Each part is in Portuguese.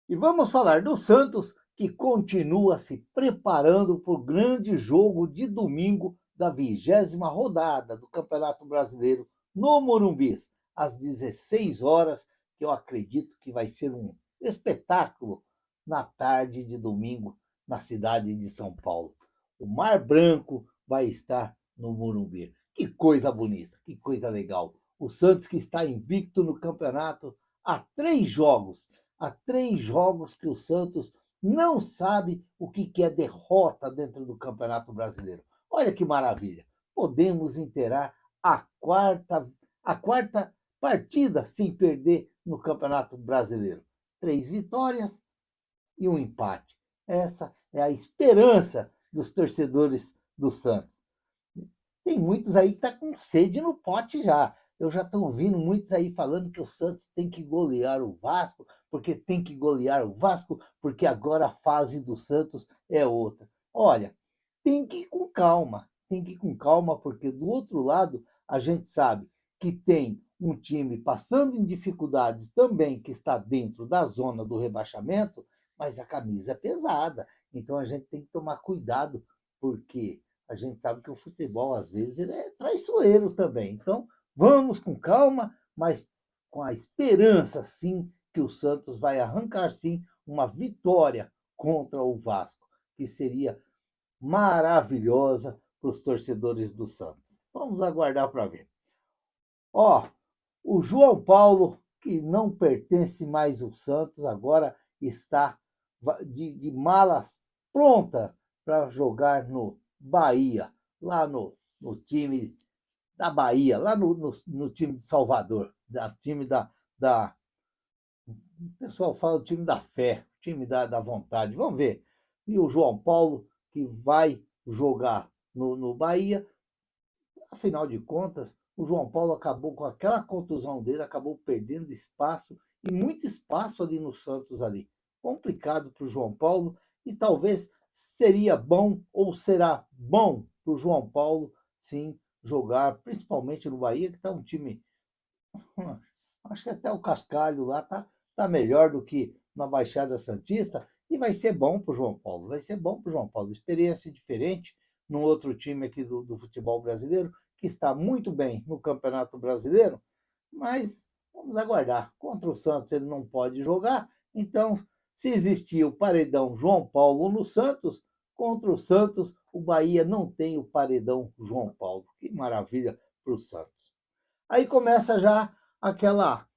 E vamos falar do Santos, que continua se preparando para o grande jogo de domingo da 20ª rodada do Campeonato Brasileiro no Morumbi, às 16 horas, que eu acredito que vai ser um espetáculo na tarde de domingo na cidade de São Paulo. O Mar Branco vai estar no Morumbi. Que coisa bonita, que coisa legal. O Santos que está invicto no campeonato há 3 jogos. Há 3 jogos que o Santos não sabe o que é derrota dentro do Campeonato Brasileiro. Olha que maravilha. Podemos inteirar a quarta partida sem perder no Campeonato Brasileiro. 3 vitórias e um empate. Essa é a esperança dos torcedores do Santos. Tem muitos aí que estão com sede no pote já. Eu já estou ouvindo muitos aí falando que o Santos tem que golear o Vasco, porque tem que golear o Vasco, porque agora a fase do Santos é outra. Olha, tem que ir com calma, tem que ir com calma, porque do outro lado a gente sabe que tem um time passando em dificuldades também, que está dentro da zona do rebaixamento, mas a camisa é pesada. Então a gente tem que tomar cuidado, porque a gente sabe que o futebol, às vezes, ele é traiçoeiro também. Então, vamos com calma, mas com a esperança, sim, que o Santos vai arrancar, sim, uma vitória contra o Vasco, que seria maravilhosa para os torcedores do Santos. Vamos aguardar para ver. Ó, o João Paulo, que não pertence mais ao Santos, agora está de malas pronta para jogar no Bahia, lá no time da Bahia, lá no time de Salvador, time da. O pessoal fala do time da fé, time da vontade. Vamos ver. E o João Paulo, que vai jogar no Bahia, afinal de contas, o João Paulo acabou com aquela contusão dele, acabou perdendo espaço, e muito espaço ali no Santos ali. Complicado para o João Paulo, e talvez seria bom, ou será bom para o João Paulo, sim, jogar, principalmente no Bahia, que está um time. Acho que até o Cascalho lá tá melhor do que na Baixada Santista, e vai ser bom para o João Paulo, vai ser bom para o João Paulo. Experiência diferente num outro time aqui do futebol brasileiro, que está muito bem no Campeonato Brasileiro, mas vamos aguardar. Contra o Santos ele não pode jogar, então, se existia o paredão João Paulo no Santos, contra o Santos, o Bahia não tem o paredão João Paulo. Que maravilha para o Santos. Aí começa já aquela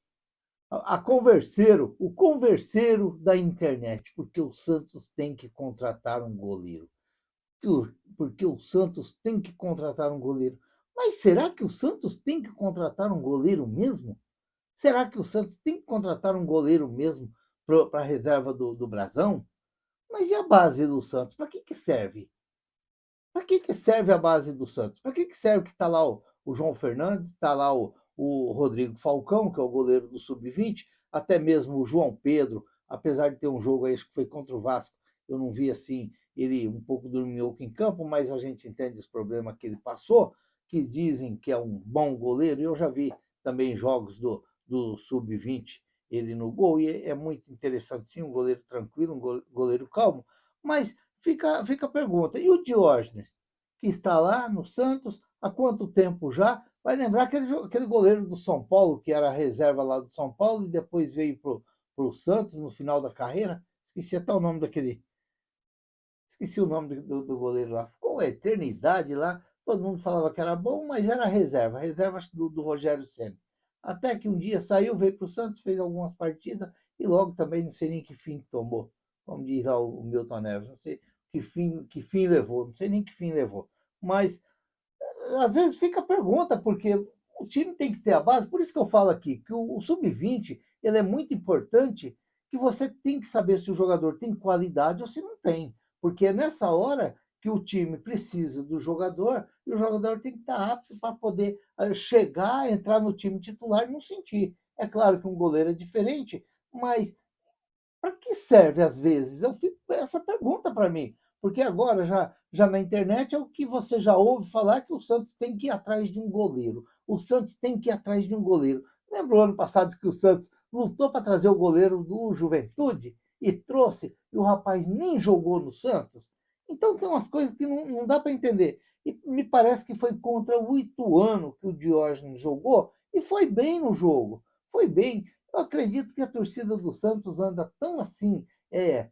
o converseiro da internet, porque o Santos tem que contratar um goleiro. Porque o Santos tem que contratar um goleiro. Mas será que o Santos tem que contratar um goleiro mesmo? Será que o Santos tem que contratar um goleiro mesmo para a reserva do Brasão? Mas e a base do Santos? Para que serve? Para que serve a base do Santos? Para que serve que está lá o João Fernandes, está lá o Rodrigo Falcão, que é o goleiro do Sub-20, até mesmo o João Pedro, apesar de ter um jogo aí, acho que foi contra o Vasco, eu não vi assim, ele um pouco dorminhoco em campo, mas a gente entende os problemas que ele passou, que dizem que é um bom goleiro, e eu já vi também jogos do Sub-20, ele no gol, e é muito interessante, sim, um goleiro tranquilo, um goleiro calmo, mas fica a pergunta. E o Diógenes, que está lá no Santos há quanto tempo já? Vai lembrar aquele goleiro do São Paulo, que era a reserva lá do São Paulo e depois veio para o Santos no final da carreira. Esqueci até o nome daquele. Esqueci o nome do goleiro lá. Ficou uma eternidade lá. Todo mundo falava que era bom, mas era reserva do Rogério Ceni. Até que um dia saiu, veio para o Santos, fez algumas partidas e logo também não sei nem que fim tomou. Como diz lá o Milton Neves, não sei que fim levou, não sei nem que fim levou. Mas às vezes fica a pergunta, porque o time tem que ter a base, por isso que eu falo aqui, que o sub-20 ele é muito importante, que você tem que saber se o jogador tem qualidade ou se não tem. Porque é nessa hora que o time precisa do jogador, e o jogador tem que estar apto para poder chegar, entrar no time titular e não sentir. É claro que um goleiro é diferente, mas para que serve às vezes? Eu fico essa pergunta para mim, porque agora já na internet é o que você já ouve falar, que o Santos tem que ir atrás de um goleiro. O Santos tem que ir atrás de um goleiro. Lembra o ano passado que o Santos lutou para trazer o goleiro do Juventude? e trouxe, e o rapaz nem jogou no Santos. Então tem umas coisas que não dá para entender. E me parece que foi contra o Ituano que o Diógenes jogou e foi bem no jogo. Foi bem. Eu acredito que a torcida do Santos anda tão assim,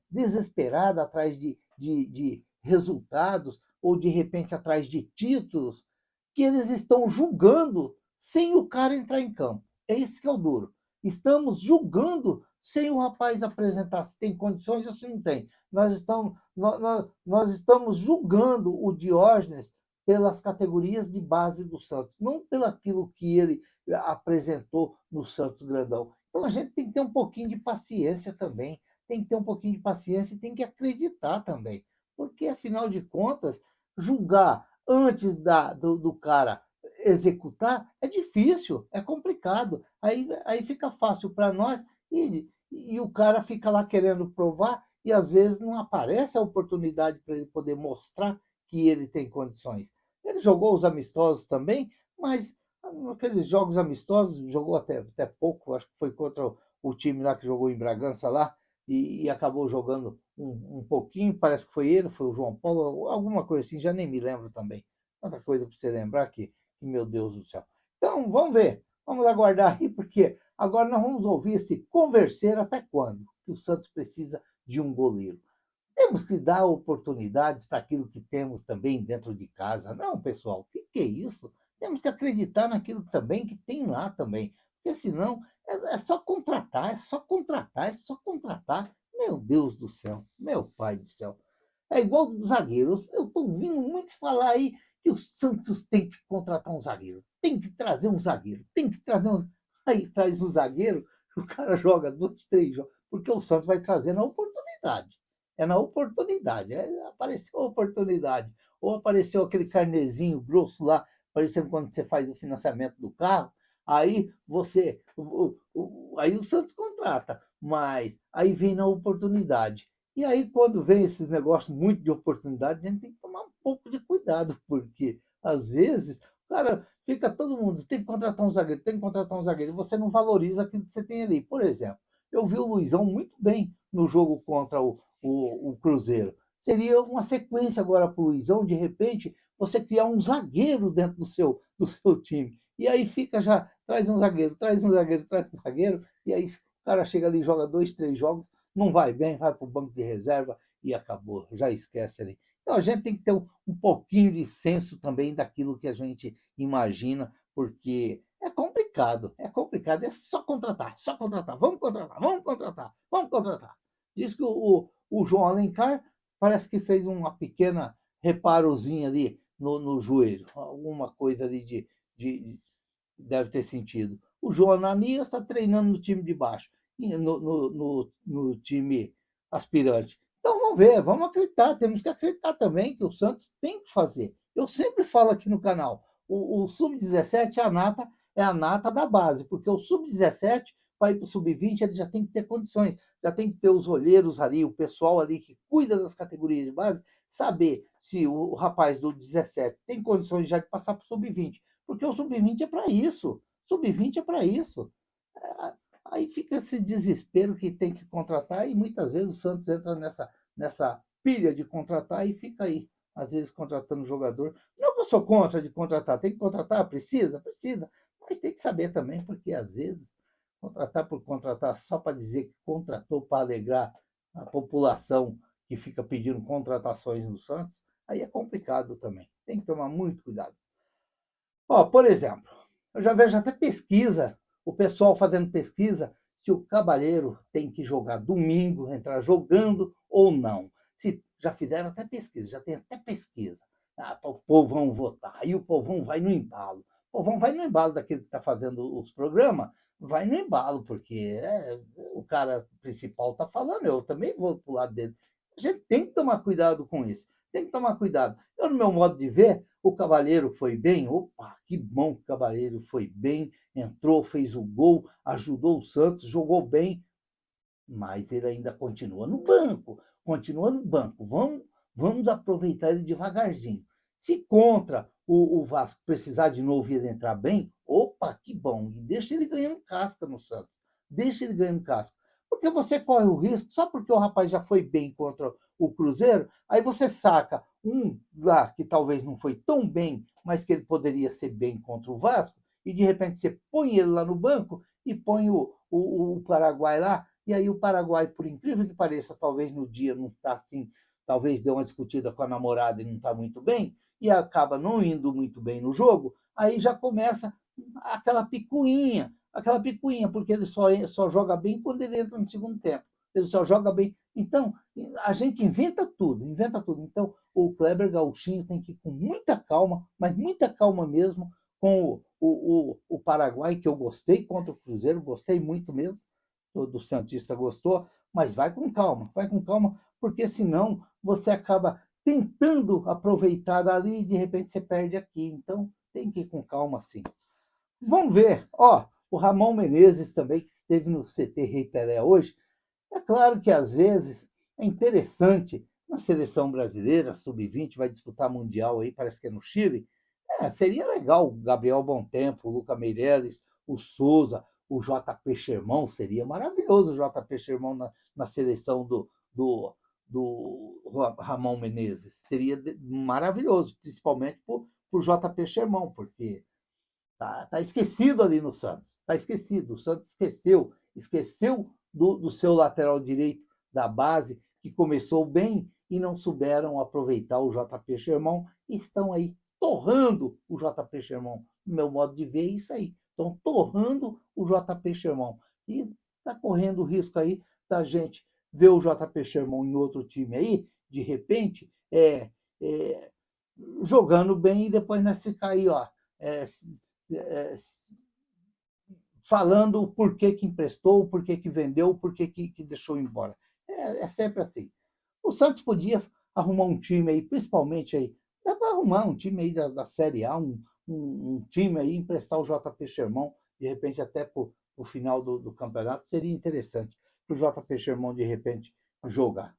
desesperada atrás de resultados ou de repente atrás de títulos, que eles estão julgando sem o cara entrar em campo. É isso que é o duro. Estamos julgando sem o rapaz apresentar se tem condições ou se não tem. Nós estamos julgando o Diógenes pelas categorias de base do Santos, não pelo aquilo que ele apresentou no Santos Grandão. Então a gente tem que ter um pouquinho de paciência também, tem que ter um pouquinho de paciência e tem que acreditar também, porque afinal de contas, julgar antes do cara executar é difícil, é complicado. Aí fica fácil para nós e o cara fica lá querendo provar e às vezes não aparece a oportunidade para ele poder mostrar que ele tem condições. Ele jogou os amistosos também, mas aqueles jogos amistosos, jogou até pouco, acho que foi contra o time lá que jogou em Bragança lá, e acabou jogando um pouquinho, parece que foi ele, foi o João Paulo, alguma coisa assim, já nem me lembro também. Tanta coisa para você lembrar que, meu Deus do céu. Então, vamos ver, vamos aguardar aí, porque agora nós vamos ouvir esse converser até quando que o Santos precisa de um goleiro. Temos que dar oportunidades para aquilo que temos também dentro de casa. Não, pessoal, o que é isso? Temos que acreditar naquilo também que tem lá também. Porque senão é só contratar, é só contratar, é só contratar. Meu Deus do céu, meu pai do céu. É igual zagueiros. Eu estou ouvindo muitos falar aí que o Santos tem que contratar um zagueiro. Tem que trazer um zagueiro. Tem que trazer um. Aí traz um zagueiro, o cara joga 2, 3 jogos. Porque o Santos vai trazendo a oportunidade. É na oportunidade. Apareceu a oportunidade. Ou apareceu aquele carnezinho grosso lá, parecendo quando você faz o financiamento do carro. Aí você. Aí o Santos contrata. Mas aí vem na oportunidade. E aí, quando vem esses negócios muito de oportunidade, a gente tem que tomar um pouco de cuidado, porque às vezes o cara fica todo mundo, tem que contratar um zagueiro, tem que contratar um zagueiro, e você não valoriza aquilo que você tem ali. Por exemplo, eu vi o Luizão muito bem no jogo contra o Cruzeiro. Seria uma sequência agora para o Luizão, de repente, você criar um zagueiro dentro do seu time. E aí fica já, traz um zagueiro, traz um zagueiro, traz um zagueiro, e aí o cara chega ali e joga 2, 3 jogos, não vai bem, vai para o banco de reserva e acabou, já esquece ali. Então a gente tem que ter um pouquinho de senso também daquilo que a gente imagina, porque é complicado, é só contratar, vamos contratar, vamos contratar, vamos contratar. Diz que o João Alencar parece que fez uma pequena reparozinha ali no joelho, alguma coisa ali deve ter sentido. O João Ananias está treinando no time de baixo, no time aspirante. Então vamos ver, vamos acreditar, temos que acreditar também que o Santos tem que fazer. Eu sempre falo aqui no canal, o Sub-17 é a nata da base, porque o Sub-17 para ir para o Sub-20 ele já tem que ter condições, já tem que ter os olheiros ali, o pessoal ali que cuida das categorias de base, saber se o rapaz do 17 tem condições já de passar para o Sub-20, porque o Sub-20 é para isso, Sub-20 é para isso. Aí fica esse desespero que tem que contratar e muitas vezes o Santos entra nessa pilha de contratar e fica aí, às vezes contratando jogador. Não que eu sou contra de contratar, tem que contratar, precisa, mas tem que saber também, porque às vezes contratar por contratar só para dizer que contratou para alegrar a população que fica pedindo contratações no Santos, aí é complicado também. Tem que tomar muito cuidado. Ó, por exemplo, eu já vejo até pesquisa, o pessoal fazendo pesquisa, se o Cabalheiro tem que jogar domingo, entrar jogando ou não. Se já fizeram até pesquisa, já tem até pesquisa. Para o povão votar. Aí o povão vai no embalo. O povão vai no embalo daquele que está fazendo os programas, vai no embalo, porque o cara principal está falando, eu também vou para o lado dele. A gente tem que tomar cuidado com isso. Tem que tomar cuidado. Eu, no meu modo de ver, o Cavaleiro foi bem. Opa, que bom que o Cavaleiro foi bem. Entrou, fez o gol, ajudou o Santos, jogou bem. Mas ele ainda continua no banco. Continua no banco. Vamos aproveitar ele devagarzinho. Se contra o Vasco precisar de novo e ele entrar bem, opa, que bom. E deixa ele ganhando casca no Santos. Deixa ele ganhando casca. Porque você corre o risco, só porque o rapaz já foi bem contra o Cruzeiro, aí você saca um lá que talvez não foi tão bem, mas que ele poderia ser bem contra o Vasco, e de repente você põe ele lá no banco e põe o Paraguai lá, e aí o Paraguai, por incrível que pareça, talvez no dia não está assim, talvez deu uma discutida com a namorada e não está muito bem, e acaba não indo muito bem no jogo, aí já começa aquela picuinha, porque ele só joga bem quando ele entra no segundo tempo. Ele só joga bem. Então, a gente inventa tudo, inventa tudo. Então, o Kleber Gauchinho tem que ir com muita calma, mas muita calma mesmo, com o Paraguai, que eu gostei contra o Cruzeiro, gostei muito mesmo, do Santista gostou, mas vai com calma, porque senão você acaba tentando aproveitar ali e de repente você perde aqui. Então, tem que ir com calma sim. Vamos ver, ó, o Ramon Menezes também, que esteve no CT Rei Pelé hoje. É claro que às vezes é interessante na seleção brasileira, sub-20, vai disputar mundial aí, parece que é no Chile. Seria legal o Gabriel Bontempo, o Luca Meireles, o Souza, o JP Sherman, seria maravilhoso o JP Sherman na seleção do Ramon Menezes. Seria maravilhoso, principalmente por JP Sherman, porque tá esquecido ali no Santos. Tá esquecido. O Santos esqueceu do seu lateral direito da base, que começou bem e não souberam aproveitar o JP Sherman e estão aí torrando o JP Sherman. No meu modo de ver, é isso aí. Estão torrando o JP Sherman. E está correndo o risco aí da gente ver o JP Sherman em outro time aí, de repente, jogando bem e depois nós ficar aí, ó, falando o porquê que emprestou, o porquê que vendeu, o porquê que deixou embora. É sempre assim. O Santos podia arrumar um time aí, principalmente aí, dá para arrumar um time aí da Série A, um time aí, emprestar o JP Sherman, de repente até para o final do campeonato, seria interessante para o JP Sherman, de repente, jogar.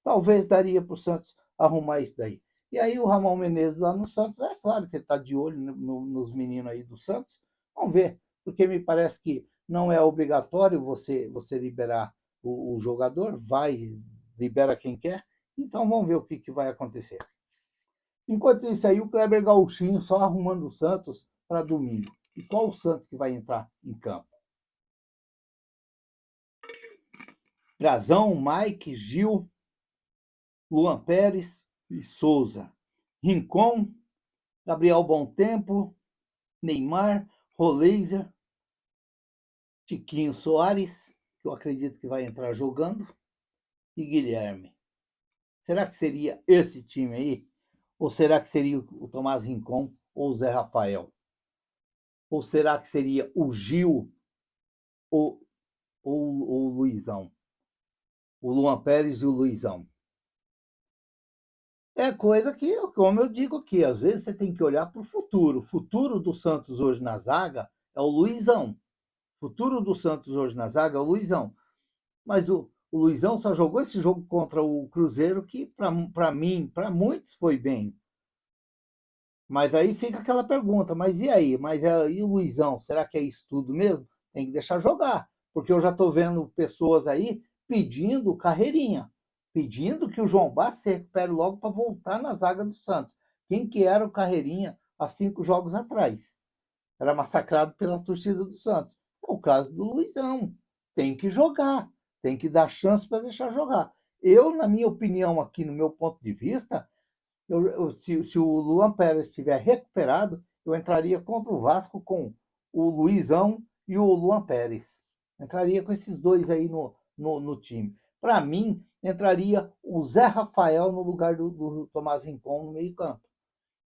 Talvez daria para o Santos arrumar isso daí. E aí o Ramon Menezes lá no Santos, é claro que ele está de olho nos meninos aí do Santos. Vamos ver, porque me parece que não é obrigatório você liberar o jogador, libera quem quer. Então vamos ver o que vai acontecer. Enquanto isso aí, o Kleber Gauchinho só arrumando o Santos para domingo. E qual o Santos que vai entrar em campo? Brazão, Mike, Gil, Luan Pérez e Souza. Rincon, Gabriel Bontempo, Neymar, Roleiser, Tiquinho Soares, que eu acredito que vai entrar jogando, e Guilherme. Será que seria esse time aí? Ou será que seria o Tomás Rincon ou o Zé Rafael? Ou será que seria o Gil ou o Luizão? O Luan Pérez e o Luizão? É coisa que, como eu digo aqui, às vezes você tem que olhar para o futuro. O futuro do Santos hoje na zaga é o Luizão. O futuro do Santos hoje na zaga é o Luizão. Mas o Luizão só jogou esse jogo contra o Cruzeiro, que para mim, para muitos, foi bem. Mas aí fica aquela pergunta, mas e aí? E o Luizão, será que é isso tudo mesmo? Tem que deixar jogar, porque eu já estou vendo pessoas aí pedindo carreirinha, pedindo que o João Bassi se recupere logo para voltar na zaga do Santos. Quem que era o Carreirinha há 5 jogos atrás? Era massacrado pela torcida do Santos. É o caso do Luizão. Tem que jogar, tem que dar chance para deixar jogar. Eu, na minha opinião, aqui no meu ponto de vista, se o Luan Pérez estiver recuperado, eu entraria contra o Vasco com o Luizão e o Luan Pérez. Entraria com esses dois aí no time. Para mim, entraria o Zé Rafael no lugar do Tomás Rincon no meio-campo.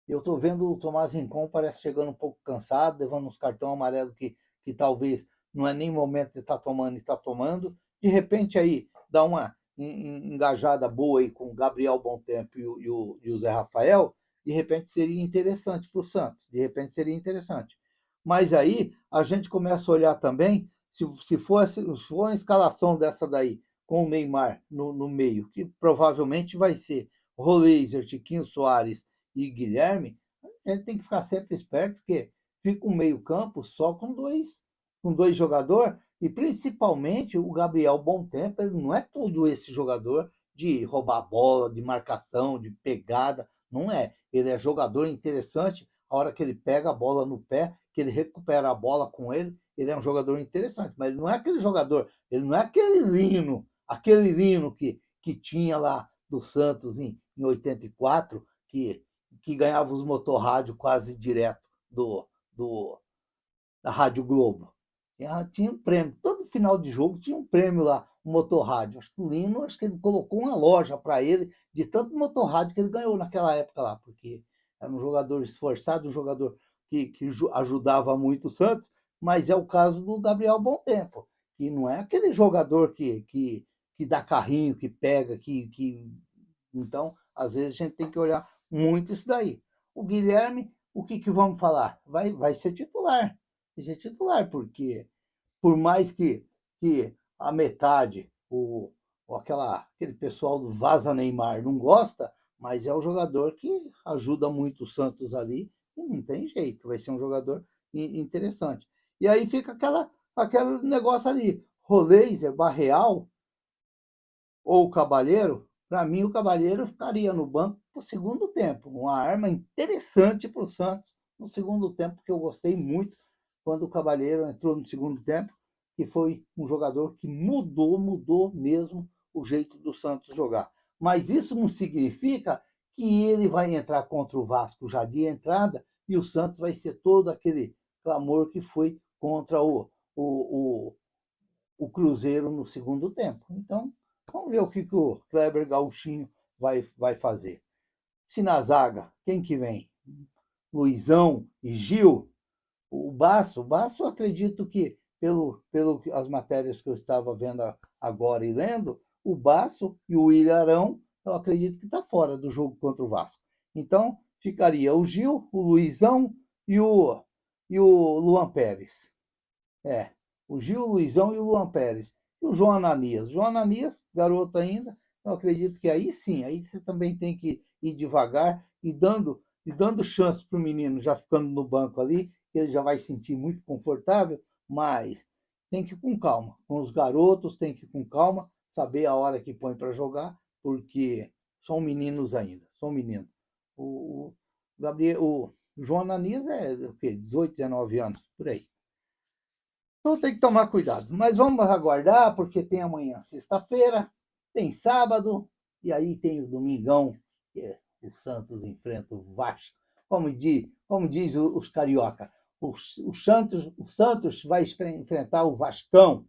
Eu estou vendo o Tomás Rincon, parece chegando um pouco cansado, levando uns cartão amarelo que talvez não é nem momento de estar tomando e está tomando. De repente aí dá uma engajada boa aí com o Gabriel Bontempo e o Zé Rafael, de repente seria interessante para o Santos, de repente seria interessante. Mas aí a gente começa a olhar também, se for uma escalação dessa daí, com o Neymar no meio, que provavelmente vai ser Roleiser, Tiquinho Soares e Guilherme, a gente tem que ficar sempre esperto, porque fica um meio campo só com dois jogadores, E principalmente o Gabriel Bontempo, ele não é todo esse jogador de roubar a bola, de marcação, de pegada, não é. Ele é jogador interessante, a hora que ele pega a bola no pé, que ele recupera a bola com ele é um jogador interessante, mas ele não é aquele jogador, ele não é aquele Lino que tinha lá do Santos em 84, que ganhava os motorrádio quase direto do, da Rádio Globo. Tinha um prêmio. Todo final de jogo tinha um prêmio lá, um motorrádio. Acho que o Lino, acho que ele colocou uma loja para ele de tanto motorrádio que ele ganhou naquela época lá, porque era um jogador esforçado, um jogador que ajudava muito o Santos, mas é o caso do Gabriel Bontempo, que não é aquele jogador que dá carrinho, que pega, Então, às vezes, a gente tem que olhar muito isso daí. O Guilherme, o que vamos falar? Vai ser titular. Vai ser titular, porque por mais que a metade, aquele pessoal do Vaza Neymar não gosta, mas é o jogador que ajuda muito o Santos ali, e não tem jeito, vai ser um jogador interessante. E aí fica aquele negócio ali, Roleiser, Barreal ou o Cabalheiro, para mim o Cabalheiro ficaria no banco para o segundo tempo, uma arma interessante para o Santos no segundo tempo, que eu gostei muito quando o Cabalheiro entrou no segundo tempo, que foi um jogador que mudou mesmo o jeito do Santos jogar. Mas isso não significa que ele vai entrar contra o Vasco já de entrada e o Santos vai ser todo aquele clamor que foi contra o Cruzeiro no segundo tempo. Então, vamos ver o que o Kleber Gauchinho vai fazer. Se na zaga, quem que vem? Luizão e Gil? O Baço acredito que, pelo as matérias que eu estava vendo agora e lendo, o Baço e o Ilharão, eu acredito que está fora do jogo contra o Vasco. Então, ficaria o Gil, o Luizão e o Luan Pérez. O Gil, o Luizão e o Luan Pérez. E o João Ananias. João Ananias, garoto ainda, eu acredito que aí sim, aí você também tem que ir devagar e dando chance para o menino já ficando no banco ali, ele já vai sentir muito confortável, mas tem que ir com calma. Com os garotos tem que ir com calma, saber a hora que põe para jogar, porque são meninos ainda, são meninos. O Gabriel, o João Ananias é o quê? 18, 19 anos, por aí. Então tem que tomar cuidado. Mas vamos aguardar, porque tem amanhã sexta-feira, tem sábado, e aí tem o domingão, que o Santos enfrenta o Vasco. Como diz os carioca, o Santos vai enfrentar o Vascão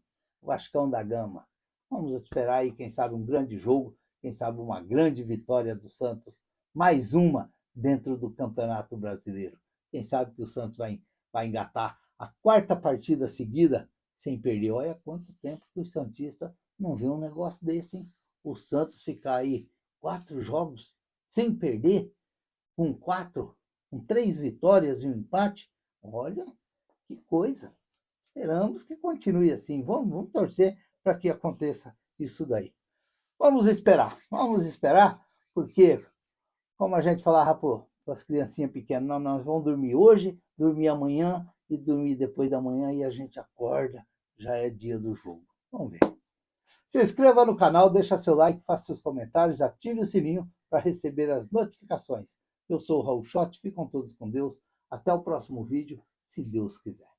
da Gama. Vamos esperar aí, quem sabe, um grande jogo, quem sabe uma grande vitória do Santos, mais uma dentro do Campeonato Brasileiro. Quem sabe que o Santos vai engatar a quarta partida seguida sem perder. Olha quanto tempo que o Santista não vê um negócio desse, hein? O Santos ficar aí 4 jogos sem perder, com 3 vitórias e um empate. Olha, que coisa. Esperamos que continue assim. Vamos torcer para que aconteça isso daí. Vamos esperar, porque, como a gente falava para as criancinhas pequenas, nós vamos dormir hoje, dormir amanhã e dormir depois da manhã e a gente acorda, já é dia do jogo. Vamos ver. Se inscreva no canal, deixa seu like, faça seus comentários, ative o sininho para receber as notificações. Eu sou o Raul Schott, ficam todos com Deus. Até o próximo vídeo, se Deus quiser.